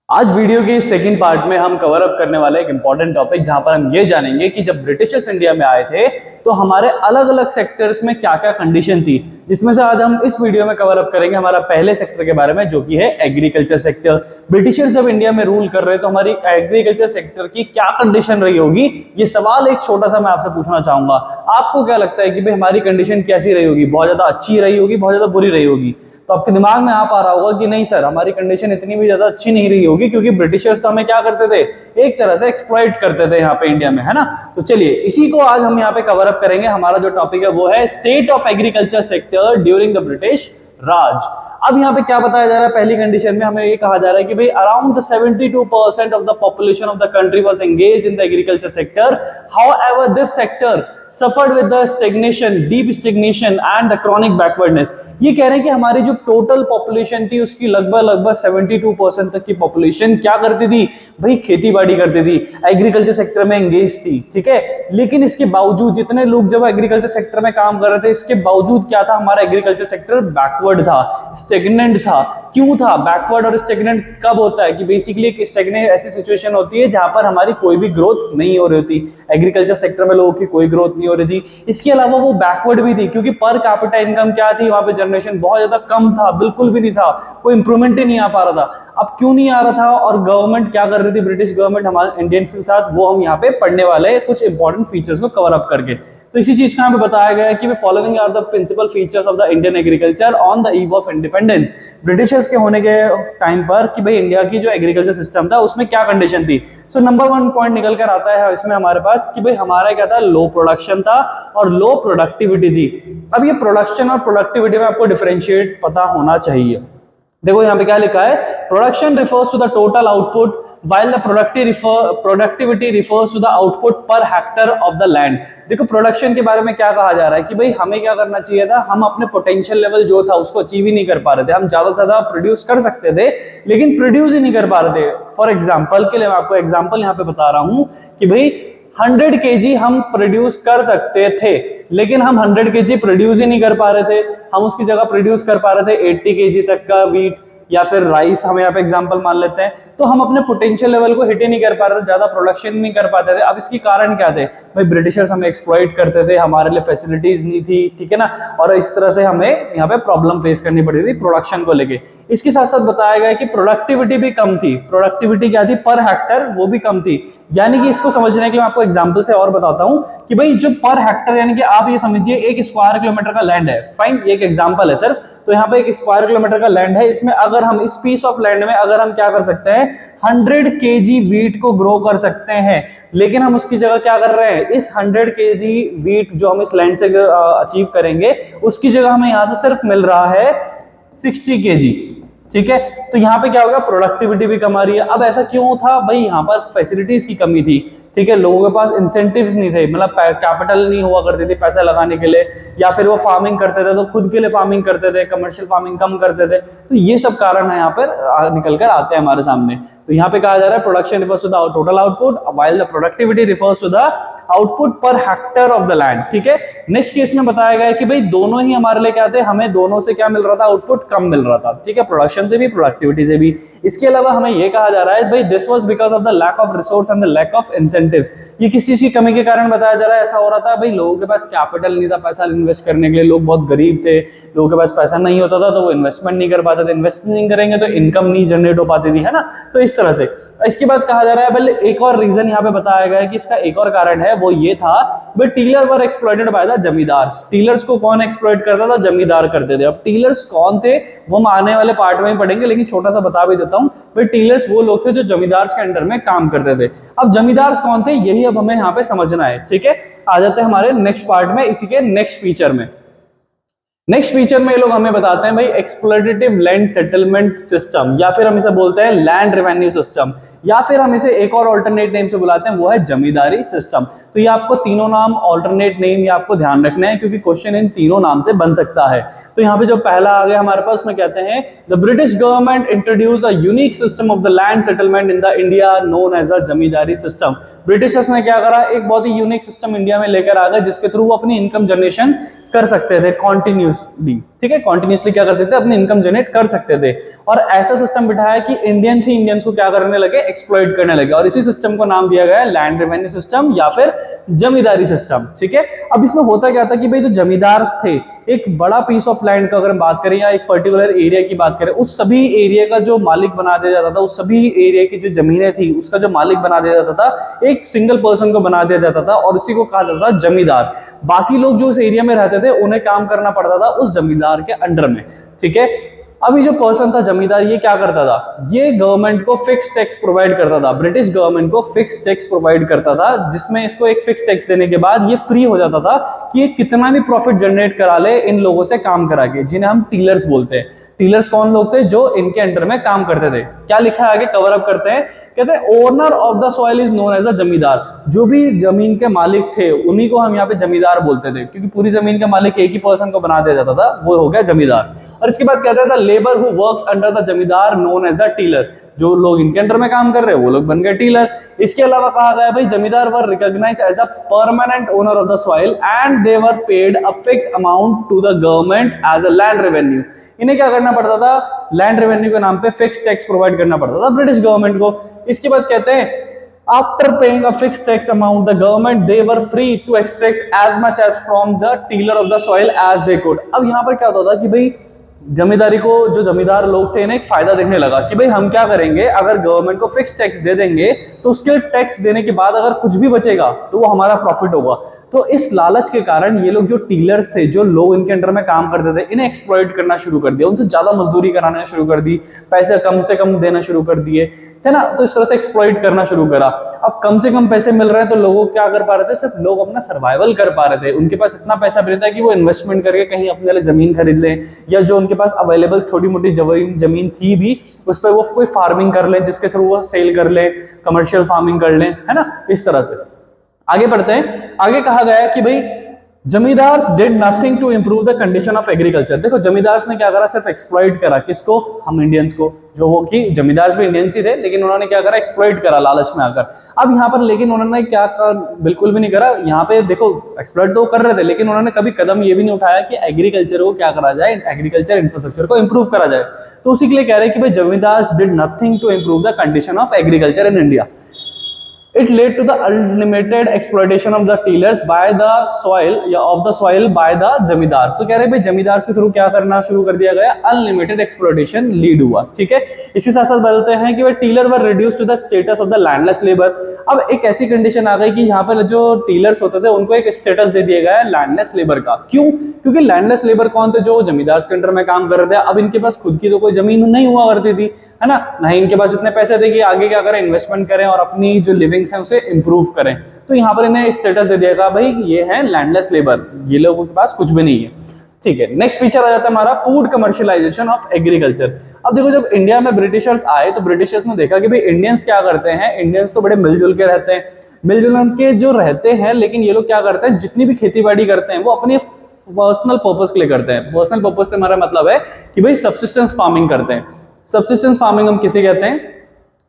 आज वीडियो के second part में हम कवर अप करने वाले एक इंपॉर्टेंट टॉपिक जहां पर हम ये जानेंगे कि जब ब्रिटिशर्स इंडिया में आए थे तो हमारे अलग अलग सेक्टर्स में क्या क्या कंडीशन थी, जिसमें से आज हम इस वीडियो में कवर अप करेंगे हमारा पहले सेक्टर के बारे में जो कि है एग्रीकल्चर सेक्टर। ब्रिटिशर्स जब इंडिया में रूल कर रहे तो हमारी एग्रीकल्चर सेक्टर की क्या कंडीशन रही होगी, ये सवाल एक छोटा सा मैं आपसे पूछना चाहूंगा। आपको क्या लगता है कि भाई हमारी कंडीशन कैसी रही होगी? बहुत ज्यादा अच्छी रही होगी, बहुत ज्यादा बुरी रही होगी? तो आपके दिमाग में आ पा रहा होगा कि नहीं सर, हमारी कंडीशन इतनी भी ज्यादा अच्छी नहीं रही होगी, क्योंकि ब्रिटिशर्स तो हमें क्या करते थे, एक तरह से एक्सप्लॉइट करते थे यहाँ पे इंडिया में, है ना। तो चलिए इसी को आज हम यहाँ पे कवर अप करेंगे। हमारा जो टॉपिक है वो है state of agriculture sector during the British Raj. अब यहाँ पे क्या बताया जा रहा है, पहली कंडीशन में हमें ये कहा जा रहा है कि भाई around 72% of the population of the country was engaged in the agriculture sector. However this sector suffered with the stagnation, deep stagnation and the chronic backwardness। ये कह रहे हैं कि हमारी जो टोटल पॉपुलेशन थी उसकी लगभग 72% तक की पॉपुलेशन क्या करती थी भाई, खेती बाड़ी करती थी, एग्रीकल्चर सेक्टर में एंगेज थी, ठीक है। लेकिन इसके बावजूद जितने लोग जब एग्रीकल्चर सेक्टर में काम कर रहे थे, इसके बावजूद क्या था, हमारा एग्रीकल्चर सेक्टर बैकवर्ड था, स्टेगनेंट था। क्यों था बैकवर्ड और स्टेगनेंट? कब होता है कि बेसिकली स्टेगनेंट ऐसी सिचुएशन होती है जहां पर हमारी कोई भी ग्रोथ नहीं हो रही होती, एग्रीकल्चर सेक्टर में लोगों की कोई ग्रोथ हो रही थी। इसके अलावा वो बैकवर्ड भी थी क्योंकि पर कैपिटा इनकम क्या थी, वहां पे जनरेशन बहुत ज्यादा कम था, बिल्कुल भी नहीं था, कोई इंप्रूवमेंट ही नहीं आ पा रहा था। अब क्यों नहीं आ रहा था और गवर्नमेंट क्या कर रही थी, ब्रिटिश गवर्नमेंट हमारे इंडियंस के साथ, वो हम यहाँ पे पढ़ने वाले हैं कुछ इंपॉर्टेंट फीचर्स को कवर अप करके। तो इसी चीज का यहाँ पे बताया गया है कि following are the principal features of the Indian agriculture on the eve of independence. Britishers के होने के टाइम पर कि भाई इंडिया की जो एग्रीकल्चर सिस्टम था उसमें क्या कंडीशन थी। सो नंबर 1 पॉइंट निकल कर आता है इसमें हमारे पास कि भाई हमारा क्या था, लो प्रोडक्शन था और लो प्रोडक्टिविटी थी। अब ये प्रोडक्शन और प्रोडक्टिविटी में आपको डिफरेंशिएट पता होना चाहिए। देखो यहाँ पे क्या लिखा है, production refers to the total output while the productivity refers to the output per hectare of the land। देखो प्रोडक्शन के बारे में क्या कहा जा रहा है कि भाई हमें क्या करना चाहिए था, हम अपने पोटेंशियल लेवल जो था उसको अचीव ही नहीं कर पा रहे थे। हम ज्यादा से ज्यादा प्रोड्यूस कर सकते थे लेकिन प्रोड्यूस ही नहीं कर पा रहे थे। फॉर एग्जाम्पल के लिए मैं आपको एग्जाम्पल यहाँ पे बता रहा हूँ कि भाई 100 kg हम प्रोड्यूस कर सकते थे लेकिन हम 100 kg प्रोड्यूस ही नहीं कर पा रहे थे। हम उसकी जगह प्रोड्यूस कर पा रहे थे 80 kg तक का वीट या फिर राइस, हम यहाँ पे एग्जांपल मान लेते हैं। तो हम अपने पोटेंशियल लेवल को हिट ही नहीं कर पा रहे थे, ज्यादा प्रोडक्शन नहीं कर पाते थे। अब इसकी कारण क्या थे भाई, ब्रिटिशर्स हमें एक्सप्लॉइट करते थे, हमारे लिए फैसिलिटीज नहीं थी, ठीक है ना, और इस तरह से हमें यहाँ पे प्रॉब्लम फेस करनी पड़ी थी प्रोडक्शन को लेके। इसके साथ साथ बताया गया कि प्रोडक्टिविटी भी कम थी। प्रोडक्टिविटी क्या थी, पर हेक्टर, वो भी कम थी। यानी कि इसको समझने के लिए मैं आपको एग्जाम्पल से और बताता हूँ कि भाई जो पर हेक्टर, यानी कि आप ये समझिए 1 स्क्वायर किलोमीटर का लैंड है, फाइन, एक एग्जाम्पल है सिर्फ। तो यहाँ पे 1 स्क्वायर किलोमीटर का लैंड है, इसमें अगर हम इस पीस ऑफ लैंड में अगर हम क्या कर सकते हैं, 100 kg वीट को ग्रो कर सकते हैं, लेकिन हम उसकी जगह क्या कर रहे हैं, इस 100 kg वीट जो हम इस लैंड से अचीव करेंगे उसकी जगह हमें यहां से सिर्फ मिल रहा है 60 kg, ठीक है। तो यहाँ पे क्या होगा, प्रोडक्टिविटी भी कम आ रही है। अब ऐसा क्यों था भाई, यहाँ पर फैसिलिटीज की कमी थी, ठीक है, लोगों के पास इंसेंटिव्स नहीं थे, मतलब कैपिटल नहीं हुआ करती थी पैसा लगाने के लिए, या फिर वो फार्मिंग करते थे तो खुद के लिए फार्मिंग करते थे, कमर्शियल फार्मिंग कम करते थे। तो ये सब कारण है यहाँ पर निकल कर आते हैं हमारे सामने। तो यहाँ पे कहा जा रहा है production refers to the total output while the productivity refers to the output per hectare of the land, ठीक है। नेक्स्ट केस में बताया गया है कि भाई दोनों ही हमारे लिए क्या थे, हमें दोनों से क्या मिल रहा था, आउटपुट कम मिल रहा था, ठीक है, प्रोडक्शन से भी प्रोडक्टिविटी से भी। इसके अलावा हमें यह कहा जा रहा है भाई this was because of the lack of resource and the lack of incentives. ये किस चीज की कमी के कारण बताया जा रहा है, ऐसा हो रहा था भाई लोगों के पास कैपिटल नहीं था पैसा इन्वेस्ट करने के लिए, लोग बहुत गरीब थे, लोगों के पास पैसा नहीं होता था तो वो इन्वेस्टमेंट नहीं कर पाते थे, इन्वेस्ट नहीं करेंगे तो इनकम नहीं जनरेट हो पाती थी, है ना। तो इस तरह से इसके बाद कहा जा रहा है बल्कि एक और रीजन यहाँ पे बताया गया है कि इसका एक और कारण है, वो ये था भाई tiller were exploited by the zamindars. Tillers को कौन एक्सप्लॉइट करता था, जमींदार करते थे। अब टीलर्स कौन थे वो हम आने वाले पार्ट में ही पढ़ेंगे, लेकिन छोटा सा बता भी देता हूं भाई, टीलर्स वो लोग थे जो जमींदार्स के अंडर में काम करते थे। अब जमींदार्स कौन थे यही अब हमें यहाँ पे समझना है, ठीक है। आ जाते हैं हमारे नेक्स्ट पार्ट में, इसी के नेक्स्ट फीचर में। नेक्स्ट फीचर में ये लोग हमें बताते हैं भाई एक्सप्लॉइटेटिव लैंड सेटलमेंट सिस्टम, या फिर हम इसे बोलते हैं लैंड रेवेन्यू सिस्टम, या फिर हम इसे एक और ऑल्टरनेट नेम से बुलाते हैं, वो है जमींदारी सिस्टम। तो ये आपको तीनों नाम ऑल्टरनेट नेम ये आपको ध्यान रखना है क्योंकि क्वेश्चन इन तीनों नाम से बन सकता है। तो यहाँ पे जो पहला आ गया हमारे पास में कहते हैं the British government introduce a unique system of the land settlement in the India known as a zamindari system. Britishers ने क्या करा, एक बहुत ही यूनिक सिस्टम इंडिया में लेकर आ गए जिसके थ्रू वो अपनी इनकम जनरेशन कर सकते थे कॉन्टिन्यूसली, ठीक है, कॉन्टिन्यूसली क्या कर सकते थे, अपनी इनकम जनरेट कर सकते थे। और ऐसा सिस्टम बिठाया कि इंडियंस ही इंडियंस को क्या करने लगे, एक्सप्लॉइट करने लगे, और इसी सिस्टम को नाम दिया गया है लैंड रेवेन्यू सिस्टम या फिर जमींदारी सिस्टम, ठीक है। अब इसमें होता क्या था कि भाई जो जमींदार थे, एक बड़ा पीस ऑफ लैंड का अगर हम बात करें या एक पर्टिकुलर एरिया की बात करें, उस सभी एरिया का जो मालिक बना दिया जाता था, उस सभी एरिया की जो जमीनें थी उसका जो मालिक बना दिया जाता था, एक सिंगल पर्सन को बना दिया जाता था और उसी को कहा जाता था जमींदार। बाकी लोग जो उस एरिया में रहते थे उन्हें काम करना पड़ता था उस जमींदार के अंडर में, ठीक है। अभी जो पर्सन था जमींदार, ये क्या करता था, ये गवर्नमेंट को फिक्स टैक्स प्रोवाइड करता था, ब्रिटिश गवर्नमेंट को फिक्स टैक्स प्रोवाइड करता था, जिसमें इसको एक फिक्स टैक्स देने के बाद ये फ्री हो जाता था कि ये कितना भी प्रॉफिट जनरेट करा ले इन लोगों से काम करा के, जिन्हें हम टीलर्स बोलते हैं। टीलर्स कौन लोग थे, जो इनके अंडर में काम करते थे। क्या लिखा है आगे, कवर अप करते हैं, कहते हैं owner of the soil is known as a zamindar. जो भी जमीन के मालिक थे उन्हीं को हम यहाँ पे जमींदार बोलते थे, क्योंकि पूरी जमीन का मालिक एक ही पर्सन को बना दिया जाता था, वो हो गया जमींदार। और इसके बाद कहता था labour who work under the जमींदार नोन एज द टीलर। जो लोग इनके अंडर में काम कर रहे हैं वो लोग बन गए टीलर। इसके अलावा कहा गया भाई zamindar were recognised as a permanent owner of the soil and they were paid a fix amount to the government as a land revenue. इन्हें क्या करना पड़ता था, लैंड रेवेन्यू के नाम पे फिक्स टैक्स प्रोवाइड करना पड़ता था ब्रिटिश गवर्नमेंट को। इसके बाद कहते हैं after paying a fix tax amount the government they were free to extract as much as from the tiller of the soil as they could. अब यहाँ पर क्या होता था कि भाई जमींदारी को, जो जमींदार लोग थे, इन्हें एक फायदा देखने लगा कि भाई हम क्या करेंगे, अगर गवर्नमेंट को फिक्स टैक्स दे देंगे तो उसके टैक्स देने के बाद अगर कुछ भी बचेगा तो वो हमारा प्रॉफिट होगा। तो इस लालच के कारण ये लोग जो टीलर्स थे, जो लोग इनके अंडर में काम करते थे, इन्हें एक्सप्लॉइट करना शुरू कर दिया, उनसे ज्यादा मजदूरी कराना शुरू कर दी, पैसे कम से कम देना शुरू कर दिए, है ना। तो इस तरह से एक्सप्लॉइट करना शुरू करा। अब कम से कम पैसे मिल रहे हैं तो लोगों क्या कर पा रहे थे, सिर्फ लोग अपना सर्वाइवल कर पा रहे थे। उनके पास इतना पैसा भी था कि वो इन्वेस्टमेंट करके कहीं अपने लिए जमीन खरीद लें, या जो उनके पास अवेलेबल छोटी मोटी जमीन थी भी उस पर वो कोई फार्मिंग कर लें, जिसके थ्रू वो सेल कर लें, कमर्शियल फार्मिंग कर लें, है ना। इस तरह से आगे बढ़ते हैं। आगे कहा गया है कि भाई zamindars did nothing to improve the condition of agriculture. देखो जमींदार्स ने क्या करा, सिर्फ एक्सप्लॉइट करा, किसको, हम इंडियंस को, जो वो कि जमींदार्स भी इंडियंस ही थे, लेकिन उन्होंने क्या करा, एक्सप्लॉइट करा लालच में आकर। अब यहाँ पर लेकिन उन्होंने क्या करा, बिल्कुल भी नहीं करा। यहाँ पे देखो एक्सप्लॉइट तो कर रहे थे, लेकिन उन्होंने कभी कदम ये भी नहीं उठाया कि एग्रीकल्चर को क्या करा जाए, एग्रीकल्चर इंफ्रास्ट्रक्चर को इंप्रूव करा जाए। तो उसी के लिए कह रहे हैं कि भाई zamindars did nothing to improve the condition of agriculture in India. It led to the unlimited exploitation of the tillers by the soil या of the soil by the जमींदार। तो कह रहे भाई जमींदार के थ्रू क्या करना शुरू कर दिया गया, अनलिमिटेड एक्सप्लॉइटेशन लीड हुआ, ठीक है। इसी साथ साथ बोलते हैं कि भाई tiller were reduce to the status of the landless labour. अब एक ऐसी कंडीशन आ गई कि यहाँ पर जो टीलर्स होते थे उनको एक स्टेटस दे दिया गया है लैंडलेस लेबर का। क्यों, क्योंकि लैंडलेस लेबर कौन थे, जो जमींदार के अंडर में काम कर रहे थे। अब इनके पास खुद की तो कोई जमीन नहीं हुआ करती थी, है ना, नहीं इनके पास इतने पैसे थे कि आगे क्या करें, इन्वेस्टमेंट करें और अपनी जो लिविंग्स है उसे इंप्रूव करें। तो यहाँ पर इन्हें स्टेटस दे दिया भाई ये है लैंडलेस लेबर, ये लोगों के पास कुछ भी नहीं है, ठीक है। नेक्स्ट फीचर आ जाता है हमारा फूड कमर्शियलाइजेशन ऑफ एग्रीकल्चर। अब देखो जब इंडिया में ब्रिटिशर्स आए तो ब्रिटिशर्स ने देखा कि भाई इंडियंस क्या करते हैं, इंडियंस तो बड़े मिलजुल के रहते हैं, मिलजुल के जो रहते हैं, लेकिन ये लोग क्या करते हैं, जितनी भी खेती बाड़ी करते हैं वो अपने पर्सनल पर्पस के लिए करते हैं। पर्सनल पर्पस से हमारा मतलब है कि भाई सब्सिस्टेंस फार्मिंग करते हैं। सब्सिस्टेंस फार्मिंग हम किसे कहते हैं,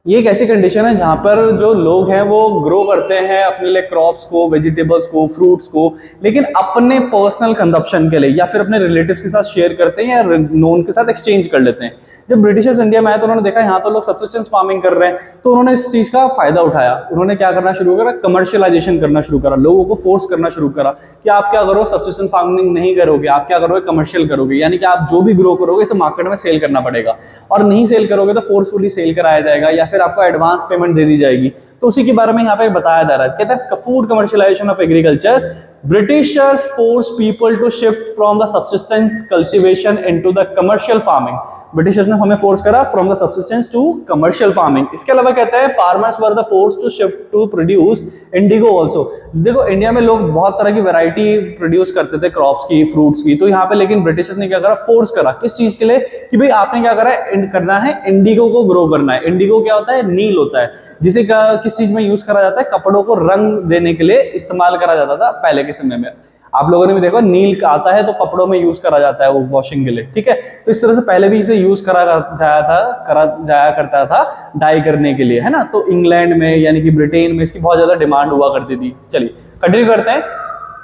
ये एक ऐसी कंडीशन है जहां पर जो लोग हैं वो ग्रो करते हैं अपने लिए क्रॉप्स को, वेजिटेबल्स को, फ्रूट्स को, लेकिन अपने पर्सनल कंजप्शन के लिए या फिर अपने रिलेटिव्स के साथ शेयर करते हैं या नोन के साथ एक्सचेंज कर लेते हैं। जब ब्रिटिशर्स इंडिया में आए तो उन्होंने देखा यहाँ तो लोग सब्सिस्टेंस फार्मिंग कर रहे हैं, तो उन्होंने इस चीज का फायदा उठाया। उन्होंने क्या करना शुरू करा, कमर्शियलाइजेशन करना शुरू करा, लोगों को फोर्स करना शुरू करा कि आप क्या करो, सब्सिस्टेंस फार्मिंग नहीं करोगे, आप क्या करोगे, कमर्शियल करोगे, यानी कि आप जो भी ग्रो करोगे इसे मार्केट में सेल करना पड़ेगा, और नहीं सेल करोगे तो फोर्सफुली सेल कराया जाएगा या फिर आपको एडवांस पेमेंट दे दी जाएगी। तो उसी के बारे में यहाँ पे बताया जा रहा है, कहते हैं food commercialisation of agriculture. Britishers forced people to shift from the subsistence cultivation into the commercial farming। Britishers ने हमें फोर्स करा from the subsistence to commercial farming. इसके अलावा कहते हैं farmers were the force to shift to produce indigo also. देखो India में लोग बहुत तरह की वैरायटी प्रोड्यूस करते थे क्रॉप्स की, फ्रूट्स की, तो यहाँ पे लेकिन ब्रिटिशर्स ने क्या करा, फोर्स करा किस चीज के लिए कि भाई आपने क्या करा, करना है इंडिगो को ग्रो करना है। इंडिगो क्या होता है, नील होता है, जिसे किस चीज में यूज करा जाता है, कपड़ों को रंग देने के लिए इस्तेमाल करा जाता था पहले के समय में। आप लोगों ने भी देखा नील का आता है तो कपड़ों में यूज करा जाता है वो वॉशिंग के लिए, ठीक है। तो इस तरह से पहले भी इसे यूज करा जाया करता था डाई करने के लिए, है ना। तो इंग्लैंड में यानी कि ब्रिटेन में इसकी बहुत ज्यादा डिमांड हुआ करती थी। चलिए कंटिन्यू करते हैं।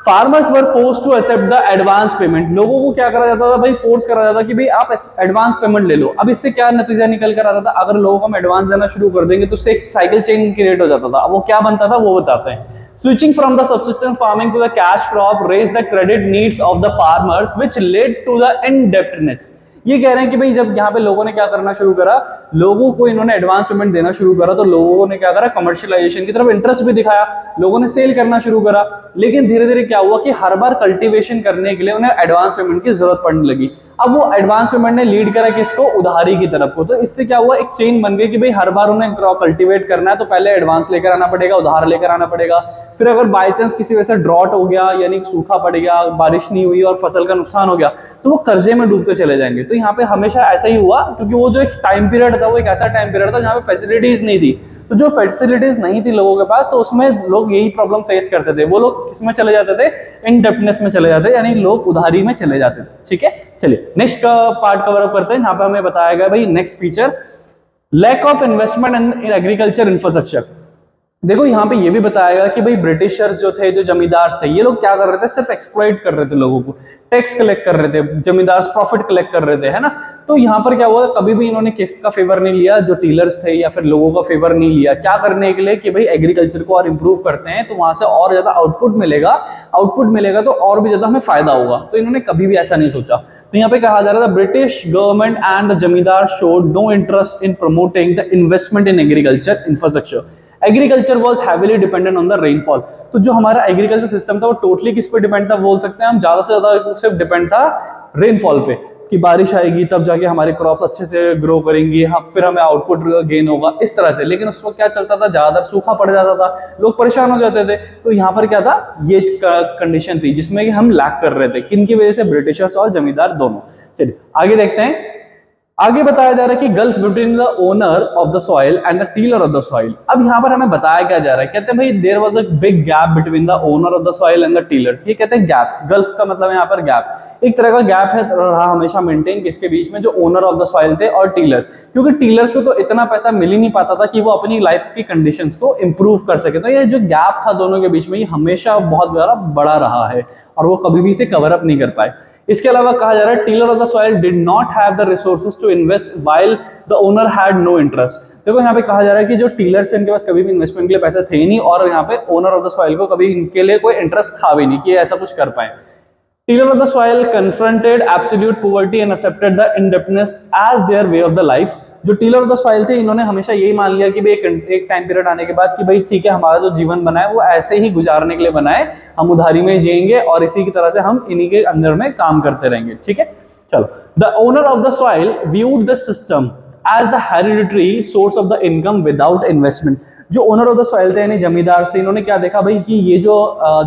Farmers were force to accept the advance payment. लोगों को क्या करा जाता था भाई, फोर्स करा जाता था कि भाई आप एडवांस पेमेंट ले लो। अब इससे क्या नतीजा निकल कर आता था, अगर लोगों को हम एडवांस देना शुरू कर देंगे तो उससे एक साइकिल चेन क्रिएट हो जाता था। अब वो क्या बनता था वो बताते हैं। Switching from the subsistence farming to the cash crop raised the credit needs of the farmers, which led to the indebtedness। ये कह रहे हैं कि भाई जब यहाँ पे लोगों ने क्या करना शुरू करा, लोगों को इन्होंने एडवांस पेमेंट देना शुरू करा तो लोगों ने क्या करा, कमर्शियलाइजेशन की तरफ इंटरेस्ट भी दिखाया, लोगों ने सेल करना शुरू करा। लेकिन धीरे धीरे क्या हुआ कि हर बार कल्टीवेशन करने के लिए उन्हें एडवांस पेमेंट की जरूरत पड़ने लगी। अब वो एडवांस पेमेंट ने लीड करा किसको, उधारी की तरफ को। तो इससे क्या हुआ, एक चेन बन गई कि भाई हर बार उन्हें कल्टीवेट करना है तो पहले एडवांस लेकर आना पड़ेगा, उधार लेकर आना पड़ेगा। फिर अगर बाय चांस किसी वजह से ड्रॉट हो गया, यानी सूखा पड़ गया, बारिश नहीं हुई और फसल का नुकसान हो गया, तो वो कर्जे में डूबते चले जाएंगे। तो यहाँ पे हमेशा ऐसा ही हुआ, क्योंकि वो जो एक टाइम पीरियड था वो एक ऐसा टाइम पीरियड था जहाँ पे फैसिलिटीज नहीं थी। तो जो फैसिलिटीज नहीं थी लोगों के पास, तो उसमें लोग यही प्रॉब्लम फेस करते थे। वो लोग किसमें चले जाते थे, इनडेप्टनेस में चले जाते, यानी लोग उधारी में चले जाते थे। ठीक है, चलिए नेक्स्ट का पार्ट कवर अप करते हैं। यहाँ पे हमें बताया गया भाई next feature, lack of investment in agriculture infrastructure. देखो यहाँ पे ये भी बताया गया कि भाई ब्रिटिशर्स जो थे, जो जमींदार थे, ये लोग क्या कर रहे थे, सिर्फ एक्सप्लॉइट कर रहे थे लोगों को, टैक्स कलेक्ट कर रहे थे, जमींदार प्रॉफिट कलेक्ट कर रहे थे, है ना। तो यहाँ पर क्या हुआ, कभी भी इन्होंने किसका फेवर नहीं लिया, जो टीलर्स थे या फिर लोगों का फेवर नहीं लिया। क्या करने के लिए कि भाई एग्रीकल्चर को और इंप्रूव करते हैं तो वहां से और ज्यादा आउटपुट मिलेगा तो और भी ज्यादा हमें फायदा होगा। तो इन्होंने कभी भी ऐसा नहीं सोचा। तो यहाँ पे कहा जा रहा था, British government and the zamindar showed no interest in promoting the investment in agriculture infrastructure. Agriculture was heavily dependent on the rainfall. तो जो हमारा एग्रीकल्चर सिस्टम था वो टोटली किस पे डिपेंड था, बोल सकते हैं हम ज्यादा से ज्यादा सिर्फ डिपेंड था रेनफॉल पे, कि बारिश आएगी तब जाके हमारे क्रॉप्स अच्छे से ग्रो करेंगी, फिर हमें आउटपुट गेन होगा, इस तरह से। लेकिन उस वक्त क्या चलता था, ज्यादातर सूखा पड़ जाता था, लोग परेशान हो जाते थे। तो यहाँ पर क्या था, ये कंडीशन थी जिसमें कि हम लैक कर रहे थे, किनकी वजह से, ब्रिटिशर्स और जमींदार दोनों। चलिए आगे देखते हैं। आगे बताया जा रहा है कि gulf between the owner of the soil and the tiller of the soil. अब यहाँ पर हमें बताया क्या जा रहा है, कहते हैं भाई there was a big gap between the owner of the soil and the tillers. ये कहते हैं गैप, गल्फ का मतलब यहाँ पर गैप, एक तरह का गैप है रहा हमेशा मेंटेन किसके बीच में, जो ओनर ऑफ द सॉइल थे और टीलर। क्योंकि टीलर्स को तो इतना पैसा मिल ही नहीं पाता था कि वो अपनी लाइफ की कंडीशंस को इंप्रूव कर सके। तो ये जो गैप था दोनों के बीच में, ये हमेशा बहुत ज्यादा बड़ा रहा है और वो कभी भी इसे कवर अप नहीं कर पाए। इसके अलावा कहा जा रहा है, tiller of the soil did not have the resources to invest while the owner had no interest. देखो यहाँ पे कहा जा रहा है कि जो टीलर्स इनके पास कभी भी इन्वेस्टमेंट के लिए पैसे थे ही नहीं, और यहाँ पे ओनर ऑफ द सॉइल को कभी इनके लिए कोई इंटरेस्ट था भी नहीं कि ऐसा कुछ कर पाए। Tiller of the soil confronted absolute poverty and accepted the independence as their way of the life. जो टीलर ऑफ द सॉइल थे, इन्होंने हमेशा यही मान लिया कि भाई एक टाइम पीरियड आने के बाद कि भाई ठीक है, हमारा जो जीवन बना है वो ऐसे ही गुजारने के लिए बना है, हम उधारी में जिएंगे और इसी की तरह से हम इन्हीं के अंदर में काम करते रहेंगे। ठीक है, चलो। The owner of the soil viewed the system as the hereditary source of the income without investment. जो ओनर ऑफ द सॉइल थे यानी जमींदार से, इन्होंने क्या देखा भाई कि ये जो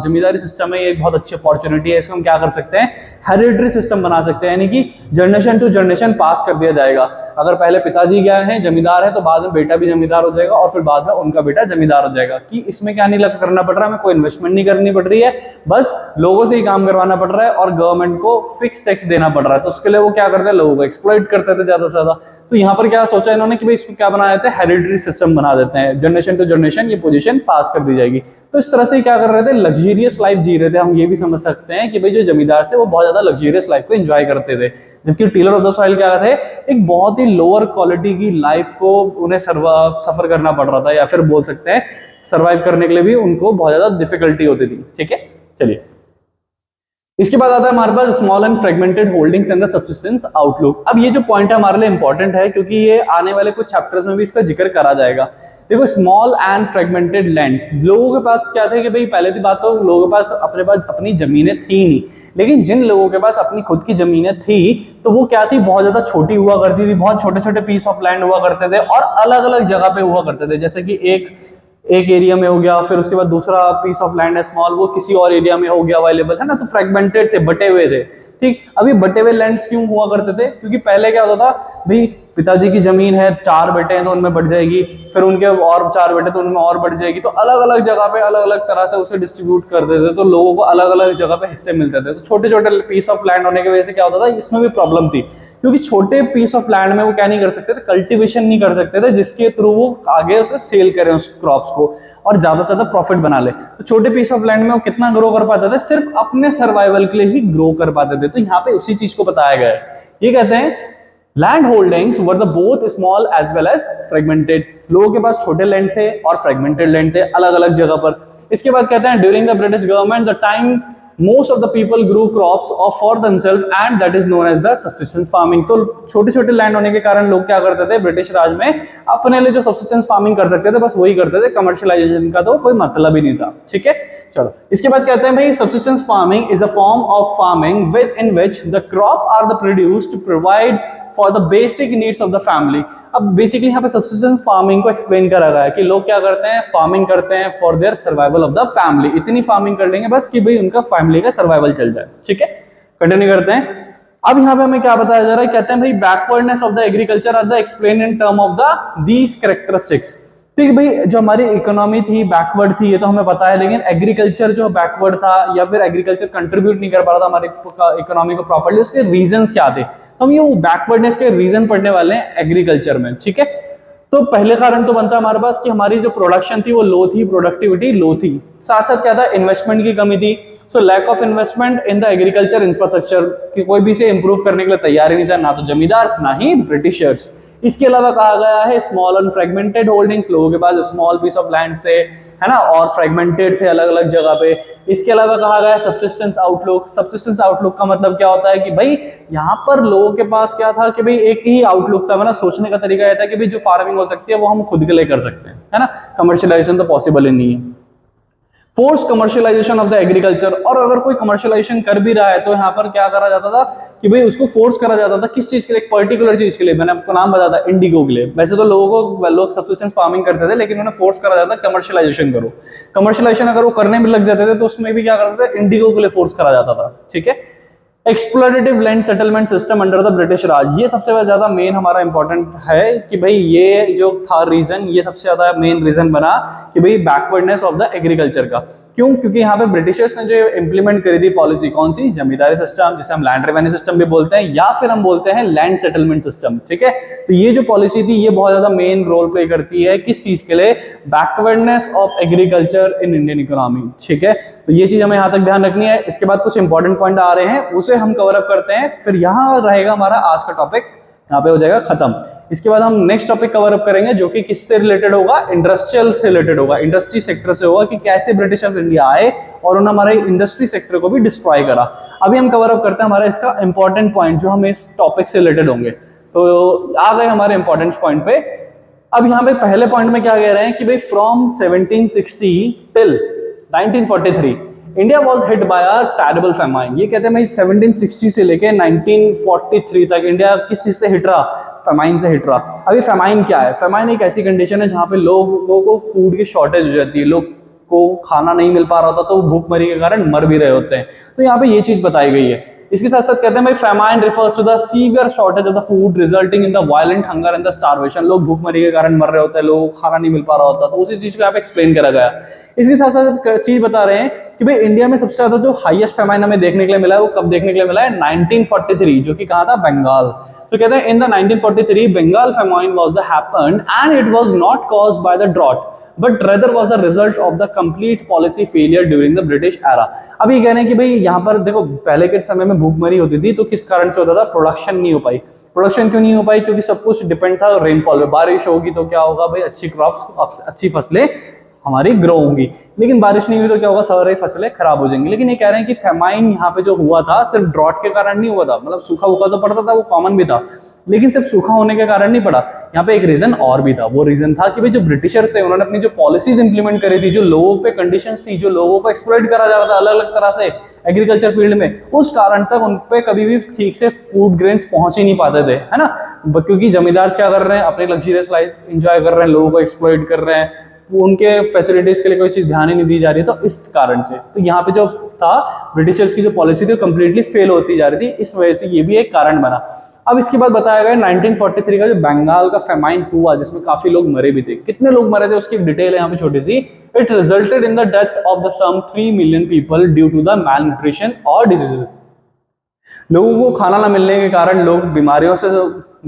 जमींदारी सिस्टम है ये एक बहुत अच्छी अपॉर्चुनिटी है, इसको हम क्या कर सकते हैं, हेरिडिटरी सिस्टम बना सकते हैं, यानी कि जनरेशन टू जनरेशन पास कर दिया जाएगा। अगर पहले पिताजी क्या है, जमींदार है, तो बाद में बेटा भी जमींदार हो जाएगा और फिर बाद में उनका बेटा जमींदार हो जाएगा। कि इसमें क्या नहीं करना पड़ रहा है, हमें कोई इन्वेस्टमेंट नहीं करनी पड़ रही है, बस लोगों से ही काम करवाना पड़ रहा है और गवर्नमेंट को फिक्स टैक्स देना पड़ रहा है। तो उसके लिए वो क्या करते हैं, लोगों को एक्सप्लॉइट करते थे ज्यादा से ज्यादा। तो यहाँ पर क्या सोचा इन्होंने कि भाई इसको क्या बना देते हैं, हेरिडिटरी सिस्टम बना देते हैं, जनरेशन टू जनरेशन ये पोजीशन पास कर दी जाएगी। तो इस तरह से क्या कर रहे थे, लग्जरियस लाइफ जी रहे थे। हम ये भी समझ सकते हैं कि भाई जो जमींदार से वो बहुत ज्यादा लग्जरियस लाइफ को एंजॉय करते थे, जबकि टीलर ऑफ द सॉइल क्या थे, एक बहुत ही लोअर क्वालिटी की लाइफ को उन्हें सफर करना पड़ रहा था, या फिर बोल सकते हैं सर्वाइव करने के लिए भी उनको बहुत ज्यादा डिफिकल्टी होती थी। ठीक है, चलिए इसके बाद आता है हमारे पास small and fragmented holdings and the subsistence outlook. अब ये जो पॉइंट है हमारे लिए इंपॉर्टेंट है, क्योंकि ये आने वाले कुछ चैप्टर्स में भी इसका जिक्र करा जाएगा। देखो स्मॉल एंड फ्रेगमेंटेड लैंड्स, लोगों के पास क्या थे कि भाई पहले की बात तो लोगों के पास अपनी जमीनें थी नहीं, लेकिन जिन लोगों के पास अपनी खुद की जमीनें थी तो वो क्या थी, बहुत ज्यादा छोटी हुआ करती थी, बहुत छोटे छोटे पीस ऑफ लैंड हुआ करते थे और अलग अलग जगह पे हुआ करते थे। जैसे कि एक एरिया में हो गया, फिर उसके बाद दूसरा पीस ऑफ लैंड है स्मॉल, वो किसी और एरिया में हो गया अवेलेबल, है ना। तो फ्रेगमेंटेड थे, बटे हुए थे। ठीक, अभी बटे हुए लैंड्स क्यों हुआ करते थे, क्योंकि पहले क्या होता था भाई पिताजी की जमीन है, 4 बेटे हैं तो उनमें बढ़ जाएगी, फिर उनके और 4 बेटे तो उनमें और बढ़ जाएगी। तो अलग अलग जगह पे अलग अलग तरह से उसे डिस्ट्रीब्यूट कर देते थे, तो लोगों को अलग अलग जगह पे हिस्से मिलते थे। तो छोटे छोटे पीस ऑफ लैंड होने की वजह से क्या होता था, इसमें भी प्रॉब्लम थी, क्योंकि छोटे पीस ऑफ लैंड में वो क्या नहीं कर सकते थे, कल्टीवेशन नहीं कर सकते थे, जिसके थ्रू वो आगे उसे सेल करें उस क्रॉप्स को और ज्यादा से ज्यादा प्रॉफिट बना ले। तो छोटे पीस ऑफ लैंड में वो कितना ग्रो कर पाते थे, सिर्फ अपने सर्वाइवल के लिए ही ग्रो कर पाते थे। तो यहाँ पे उसी चीज को बताया गया है। ये कहते हैं land holdings were the both small as well as fragmented. लोगों के पास छोटे लैंड थे और फ्रेगमेंटेड लैंड थे अलग अलग जगह पर। इसके बाद कहते हैं during the British government the time most of the people grew crops of for themselves and that is known as the subsistence farming। तो छोटे छोटे लैंड होने के कारण लोग क्या करते थे, ब्रिटिश राज में अपने लिए जो सब्सिस्टेंस फार्मिंग कर सकते थे बस वही करते थे, कमर्शियलाइजेशन का तो कोई मतलब ही नहीं था। ठीक है, चलो इसके बाद कहते हैं भाई subsistence farming is a form of farming within which the crop are the produce to provide for the basic needs of the family. अब बेसिकली यहाँ पे सब्सिस्टेंस फार्मिंग को एक्सप्लेन करा गया है कि लोग क्या करते हैं, फार्मिंग करते हैं for their survival of the family. इतनी फार्मिंग कर लेंगे बस कि भाई उनका फैमिली का सर्वाइवल चल जाए। ठीक है, कंटिन्यू करते हैं। अब यहाँ पे हमें क्या बताया जा रहा है, कहते हैं भाई backwardness of the agriculture are the explain in term of the these characteristics. ठीक भाई, जो हमारी इकोनॉमी थी बैकवर्ड थी ये तो हमें पता है, लेकिन एग्रीकल्चर जो बैकवर्ड था या फिर एग्रीकल्चर कंट्रीब्यूट नहीं कर पा रहा था हमारी इकोनॉमी को प्रॉपर्ली, उसके रीजंस क्या थे, तो हम ये बैकवर्डनेस के रीजन पढ़ने वाले हैं एग्रीकल्चर में। ठीक है, तो पहले कारण तो बनता है हमारे पास कि हमारी जो प्रोडक्शन थी वो लो थी, प्रोडक्टिविटी लो थी। साथ साथ क्या था, इन्वेस्टमेंट की कमी थी। So lack of investment in the agriculture infrastructure, कि कोई भी इसे इंप्रूव करने के लिए तैयार ही नहीं था, ना तो जमींदार ना ही ब्रिटिशर्स। इसके अलावा कहा गया है स्मॉल एंड फ्रेगमेंटेड होल्डिंग्स, लोगों के पास स्मॉल पीस ऑफ लैंड थे, है ना, और फ्रेगमेंटेड थे अलग अलग जगह पे। इसके अलावा कहा गया सब्सिस्टेंस आउटलुक। सब्सिस्टेंस आउटलुक का मतलब क्या होता है कि भाई यहाँ पर लोगों के पास क्या था कि भाई एक ही आउटलुक था, मतलब सोचने का तरीका यह था कि भाई जो फार्मिंग हो सकती है वो हम खुद के लिए कर सकते हैं, है ना, कमर्शियलाइजेशन तो पॉसिबल ही नहीं है। Force commercialisation of the agriculture, और अगर कोई कमर्शियलाइजेशन कर भी रहा है तो यहाँ पर क्या करा जाता था कि भाई उसको फोर्स करा जाता था किस चीज के लिए, एक पर्टिकुलर चीज के लिए। मैंने आपको नाम बताया था, इंडिगो के लिए। वैसे तो लोग सब्सिस्टेंस फार्मिंग करते थे, लेकिन उन्हें फोर्स करा जाता कमर्शियलाइजेशन करो। कमर्शियलाइजेशन अगर वो करने में लग जाते थे तो उसमें भी क्या करते थे, इंडिगो के लिए फोर्स करा जाता था। ठीक है, explorative land settlement system under the British Raj, ये सबसे ज्यादा मेन हमारा इंपॉर्टेंट है कि भाई ये जो था रीजन, ये सबसे ज्यादा मेन रीजन बना कि भाई बैकवर्डनेस ऑफ द एग्रीकल्चर का। क्यों? क्योंकि यहाँ पे ब्रिटिशर्स ने जो इम्प्लीमेंट करी थी पॉलिसी, कौन सी, जमींदारी सिस्टम, जिसे हम लैंड रेवेन्यू सिस्टम भी बोलते हैं, या फिर हम बोलते हैं लैंड सेटलमेंट सिस्टम। ठीक है, तो ये जो पॉलिसी थी ये बहुत ज्यादा मेन रोल प्ले करती है किस चीज के लिए, backwardness of agriculture in Indian economy. ठीक है, तो ये चीज हमें यहाँ तक ध्यान रखनी है। इसके बाद कुछ इंपॉर्टेंट पॉइंट आ रहे हैं, उसे हम कवर अप करते हैं, फिर यहाँ रहेगा हमारा आज का टॉपिक, यहाँ पे हो जाएगा खत्म। इसके बाद हम नेक्स्ट टॉपिक कवर अप करेंगे जो कि किससे रिलेटेड होगा, इंडस्ट्रियल से रिलेटेड होगा, इंडस्ट्री सेक्टर से होगा कि कैसे ब्रिटिशर्स इंडिया आए और उन्होंने हमारे इंडस्ट्री सेक्टर को भी डिस्ट्रॉय करा। अभी हम कवर अप करते हैं हमारा इसका इंपॉर्टेंट पॉइंट जो हम इस टॉपिक से रिलेटेड होंगे। तो आ गए हमारे इंपॉर्टेंट पॉइंट पे। अब यहाँ पे पहले पॉइंट में क्या कह रहे हैं कि भाई from 1760 till 1943 India was hit by a terrible famine. ये कहते हैं भाई 1760 से लेके 1943 तक इंडिया किस चीज से हिट रहा, फेमाइन से हिट रहा। अभी फेमाइन क्या है, फेमाइन एक ऐसी कंडीशन है जहाँ पे लोगों को फूड की शॉर्टेज हो जाती है, लोग को खाना नहीं मिल पा रहा होता तो भूखमरी के कारण मर भी रहे होते हैं। तो यहाँ पे ये चीज बताई गई है। इसके साथ साथ कहते हैं भाई famine refers to the severe shortage of the food resulting in the violent hunger and the starvation. लोग भूखमरी के कारण मर रहे होते हैं, लोगों को खाना नहीं मिल पा रहा होता, तो उसी चीज को यहाँ पे एक्सप्लेन करा गया। इसके साथ साथ चीज बता रहे हैं कि भाई इंडिया में सबसे ज्यादा जो हाईएस्ट फेमाइन हमें देखने के लिए मिला है वो कब देखने के लिए मिला है, 1943, जो कि कहा था, बंगाल। तो कहते हैं in the 1943 Bengal famine was the happened and it was not caused by the drought but rather was the result of the complete policy failure during the British era. अभी कह रहे हैं कि भाई यहाँ पर देखो पहले के समय में भूखमरी होती थी तो किस कारण से होता था, प्रोडक्शन नहीं हो पाई। प्रोडक्शन क्यों नहीं हो पाई, क्योंकि सब कुछ डिपेंड था रेनफॉल पे। बारिश होगी तो क्या होगा भाई, अच्छी क्रॉप्स, अच्छी फसलें हमारी ग्रो होंगी, लेकिन बारिश नहीं हुई तो क्या होगा, सारी फसलें खराब हो जाएंगी। लेकिन ये कह रहे हैं कि फेमाइन यहाँ पे जो हुआ था सिर्फ ड्रॉट के कारण नहीं हुआ था, मतलब सूखा वूखा तो पड़ता था, वो कॉमन भी था, लेकिन सिर्फ सूखा होने के कारण नहीं पड़ा। यहाँ पे एक रीजन और भी था, वो रीजन था कि भाई जो ब्रिटिशर्स थे उन्होंने अपनी जो पॉलिसीज इंप्लीमेंट करी थी, जो लोगों पे कंडीशंस थी, जो लोगों को एक्सप्लॉइट करा जा रहा था अलग अलग तरह से एग्रीकल्चर फील्ड में, उस कारण तक उन पे कभी भी ठीक से फूड ग्रेन्स पहुंच ही नहीं पाते थे, है ना, क्योंकि जमींदार क्या कर रहे हैं, अपनी लग्जरियस लाइफ एंजॉय कर रहे हैं, लोगों को एक्सप्लॉइट कर रहे हैं, उनके फैसिलिटीज के लिए कोई चीज ध्यान ही नहीं दी जा रही है। तो इस कारण से तो यहाँ पे जो था ब्रिटिशर्स की जो पॉलिसी थी वो कंप्लीटली फेल होती जा रही थी, इस वजह से ये भी एक कारण बना। अब इसके बाद बताया गया 1943 का जो बंगाल का फेमाइन हुआ जिसमें काफी लोग मरे भी थे। कितने लोग मरे थे उसकी डिटेल है यहाँ पे छोटी सी। It resulted in the death of the some 3 million people due to the malnutrition और डिजीजेस। लोगों को खाना ना मिलने के कारण लोग बीमारियों से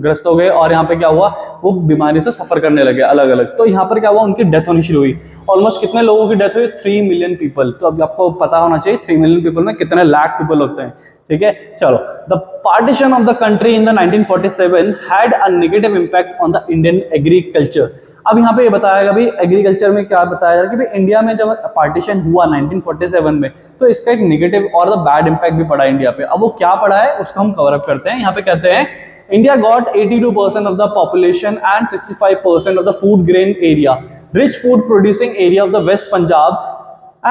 ग्रस्त हो गए और यहाँ पे क्या हुआ, वो बीमारी से सफर करने लगे अलग अलग। तो यहाँ पर क्या हुआ, उनकी डेथ होनी शुरू हुई। ऑलमोस्ट कितने लोगों की डेथ हुई, 3 मिलियन पीपल। तो अभी आपको पता होना चाहिए 3 मिलियन पीपल में कितने लाख पीपल होते हैं, ठीक है। चलो, the partition of the country in the 1947 had a negative impact on the Indian agriculture. अब यहाँ पे ये बताया गया भाई एग्रीकल्चर में क्या बताया जा रहा है कि भाई इंडिया में जब पार्टीशन हुआ 1947 में तो इसका एक नेगेटिव और द बैड इंपैक्ट भी पड़ा इंडिया पे। अब वो क्या पड़ा है उसको हम कवर अप करते हैं। यहाँ पे कहते हैं India got 82% of the population and 65% of the food grain area, rich food producing area of the West Punjab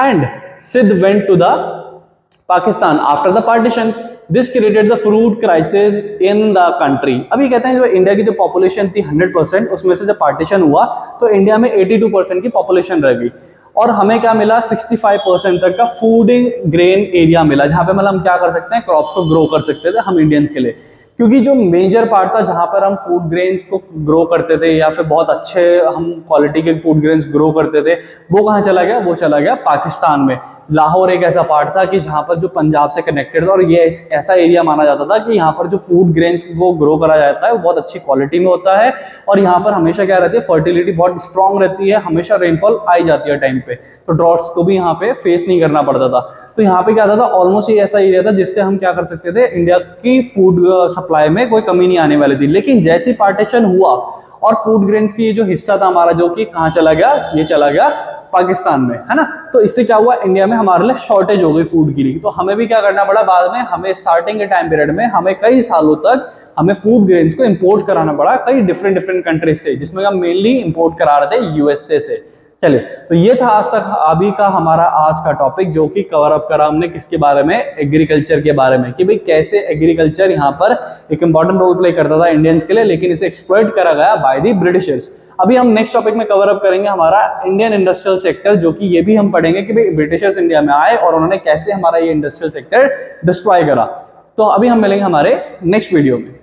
and Sindh went to the Pakistan after the partition. This created the food crisis in the country. अभी कहते हैं जो India की जो population थी 100%, उसमें से जब पार्टीशन हुआ तो इंडिया में 82% की पॉपुलेशन रह गई और हमें क्या मिला, 65% तक का फूडिंग ग्रेन एरिया मिला, जहां पे मतलब हम क्या कर सकते हैं, क्रॉप्स को ग्रो कर सकते थे हम इंडियंस के लिए। क्योंकि जो मेजर पार्ट था जहां पर हम फूड ग्रेन्स को ग्रो करते थे या फिर बहुत अच्छे हम क्वालिटी के फूड ग्रेन्स ग्रो करते थे, वो कहाँ चला गया, वो चला गया पाकिस्तान में। लाहौर एक ऐसा पार्ट था कि जहां पर जो पंजाब से कनेक्टेड था और ये ऐसा एरिया माना जाता था कि यहाँ पर जो फूड ग्रेन्स को ग्रो करा जाता है वो बहुत अच्छी क्वालिटी में होता है और यहाँ पर हमेशा क्या रहती है, फर्टिलिटी बहुत स्ट्रांग रहती है, हमेशा रेनफॉल आई जाती है टाइम पे, तो ड्रॉट्स को भी यहाँ पे फेस नहीं करना पड़ता था। तो यहाँ पे क्या था ऑलमोस्ट ये ऐसा एरिया था जिससे हम क्या कर सकते थे, इंडिया की फूड सप्लाई में कोई कमी नहीं आने वाली थी। लेकिन जैसे पार्टीशन हुआ और फूड ग्रेन्स की जो हिस्सा था हमारा जो कि कहाँ चला गया, ये चला गया पाकिस्तान में, है ना। तो इससे क्या हुआ, इंडिया में हमारे लिए शॉर्टेज हो गई फूड की। तो हमें भी क्या करना पड़ा बाद में, हमें स्टार्टिंग के टाइम पीरियड में हमें कई सालों तक हमें फूड ग्रेन्स को इंपोर्ट कराना पड़ा कई डिफरेंट कंट्रीज से, जिसमें हम मेनली इंपोर्ट करा रहे थे यूएसए से। चलिए, तो ये था आज तक अभी का हमारा आज का टॉपिक जो कि कवर अप करा हमने किसके बारे में, एग्रीकल्चर के बारे में, कि भाई कैसे एग्रीकल्चर यहाँ पर एक इंपॉर्टेंट रोल प्ले करता था इंडियंस के लिए, लेकिन इसे एक्सप्लॉइट करा गया बाय द ब्रिटिशर्स। अभी हम नेक्स्ट टॉपिक में कवर अप करेंगे हमारा इंडियन इंडस्ट्रियल सेक्टर, जो कि ये भी हम पढ़ेंगे कि भाई ब्रिटिशर्स इंडिया में आए और उन्होंने कैसे हमारा ये इंडस्ट्रियल सेक्टर डिस्ट्रॉय करा। तो अभी हम मिलेंगे हमारे नेक्स्ट वीडियो में।